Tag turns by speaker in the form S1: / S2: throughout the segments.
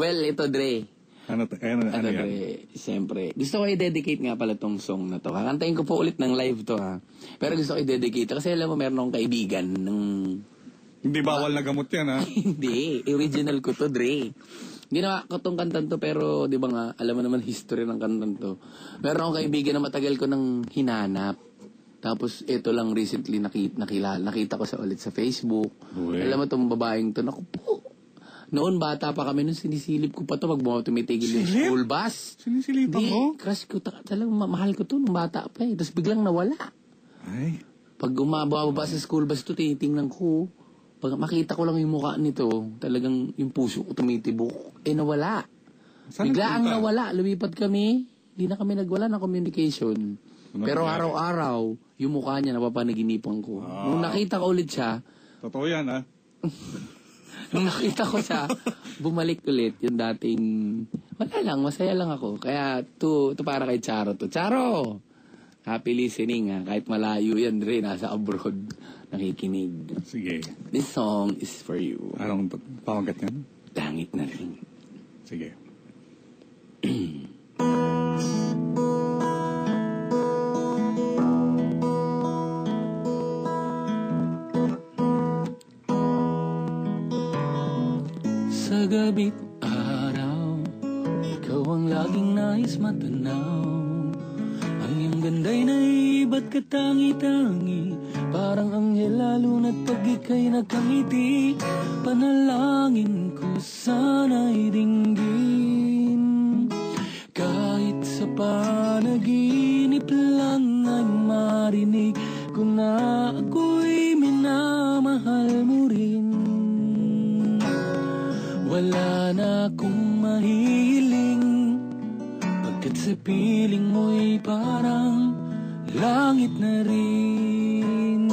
S1: Well, ito, Dre.
S2: Ano yan?
S1: Dre, siyempre. Gusto ko i-dedicate nga pala tong song na to. Kakantayin ko po ulit ng live to, ha. Pero gusto ko i-dedicate kasi alam mo, meron akong kaibigan ng...
S2: Hindi bawal na gamot yan, ha?
S1: Hindi. Original ko to, Dre. Ginawa ko tong kantan to, pero di ba nga, alam mo naman history ng kantan to. Meron akong kaibigan na matagal ko nang hinanap. Tapos ito lang recently nakita ko sa ulit sa Facebook.
S2: Uy.
S1: Alam mo tong babaeng to, naku po. Noon bata pa kami, nung sinisilip ko pa to, pag tumitigil yung
S2: Silip?
S1: school bus.
S2: Sinisilipan mo?
S1: Crush ko, talagang mahal ko to nung bata pa eh. Tapos biglang nawala.
S2: Ay.
S1: Pag umababa sa school bus to, tinitingnan ko. Pag makita ko lang yung mukha nito, talagang yung puso ko tumitibok. Eh, nawala.
S2: Saan
S1: Bigla ang
S2: nagpunta?
S1: nawala. Lumipat kami. Hindi na kami nagwala ng communication.
S2: Ano
S1: Pero
S2: nangyari?
S1: araw-araw, yung mukha niya napapanaginipan ko.
S2: Wow.
S1: Nung nakita ko ulit siya,
S2: Totoo yan, ha?
S1: nung nakita ko siya, bumalik ulit yung dating... Wala lang, masaya lang ako. Kaya, to para kay Charo to. Charo! Happy listening, ha. Kahit malayo yan, Dre, nasa abroad. Nakikinig.
S2: Sige.
S1: This song is for you.
S2: Anong pamagat yan?
S1: Langit na rin.
S2: Sige.
S1: Sa gabi't araw, ikaw ang laging nais matanaw. Ang iyong ganda'y naiba't katangi-tangi, parang anghel lalo na't pag ika'y nagkangiti. Panalangin ko sana'y dinggin, kahit sa panaginip lang ay marinig ko na ako'y minamahal mo rin. Wala na akong mahiling, pagkat sa piling mo'y parang langit na rin.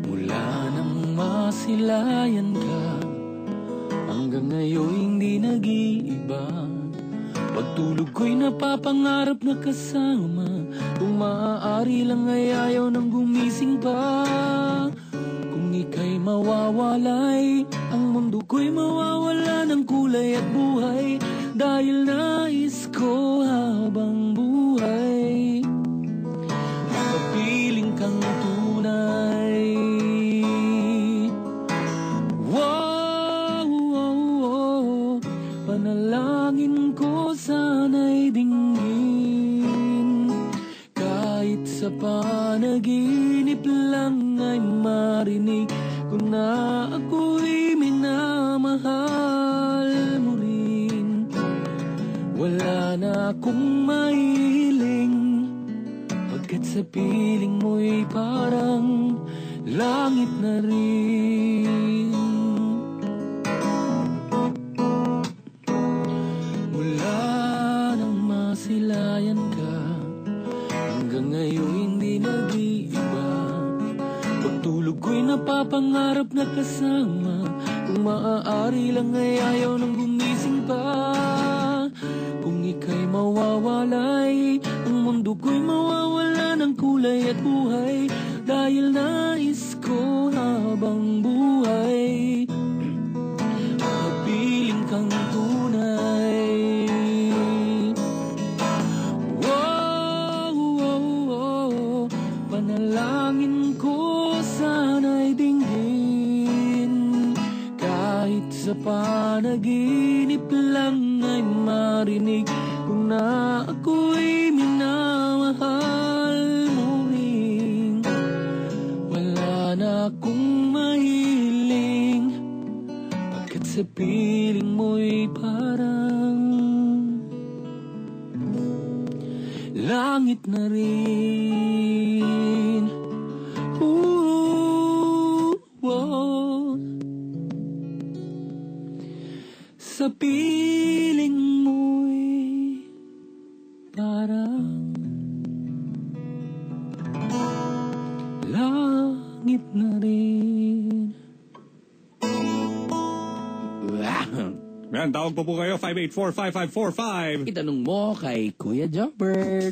S1: Mula nang masilayan ka, hanggang ngayon hindi nag-iiba. Pagtulog ko'y napapangarap na kasama, kung maaari lang ay ayaw nang gumising pa. Kung ika'y mawawalay, ang mundo ko'y mawawala ng kulay at buhay. Dahil nais ko habang buhay, makapiling kang tunay. Wow, wow, wow. Panalangin ko sana'y dinggin, kahit sa panaginip lang ay marinig ko na ako'y minamahal mo rin. Wala na akong mahiling, pagkat sa piling mo'y parang langit na rin. Mula nang masilayan ka, hanggang ngayon hindi nag-iiba. Pagtulog ko'y napapangarap na kasama, kung maaari lang ay ayaw nang gumising pa. Kung ika'y mawawalay, ang mundo ko'y mawawala ng kulay at buhay. Dahil nais ko habang buhay, mapiling kang tunay. Wow, wow, wow. Panalangin ko sana'y dinggin, kahit sa panaginip lang ay marinig kung na ako'y minamahal mo rin. Wala na akong mahiling, pagkat sa piling mo'y parang langit na rin. Ooh, wow. Sa piling mo'y parang langit na rin.
S2: Yan, tawag po kayo, 584-5545.
S1: Itanong mo kay Kuya Jobert.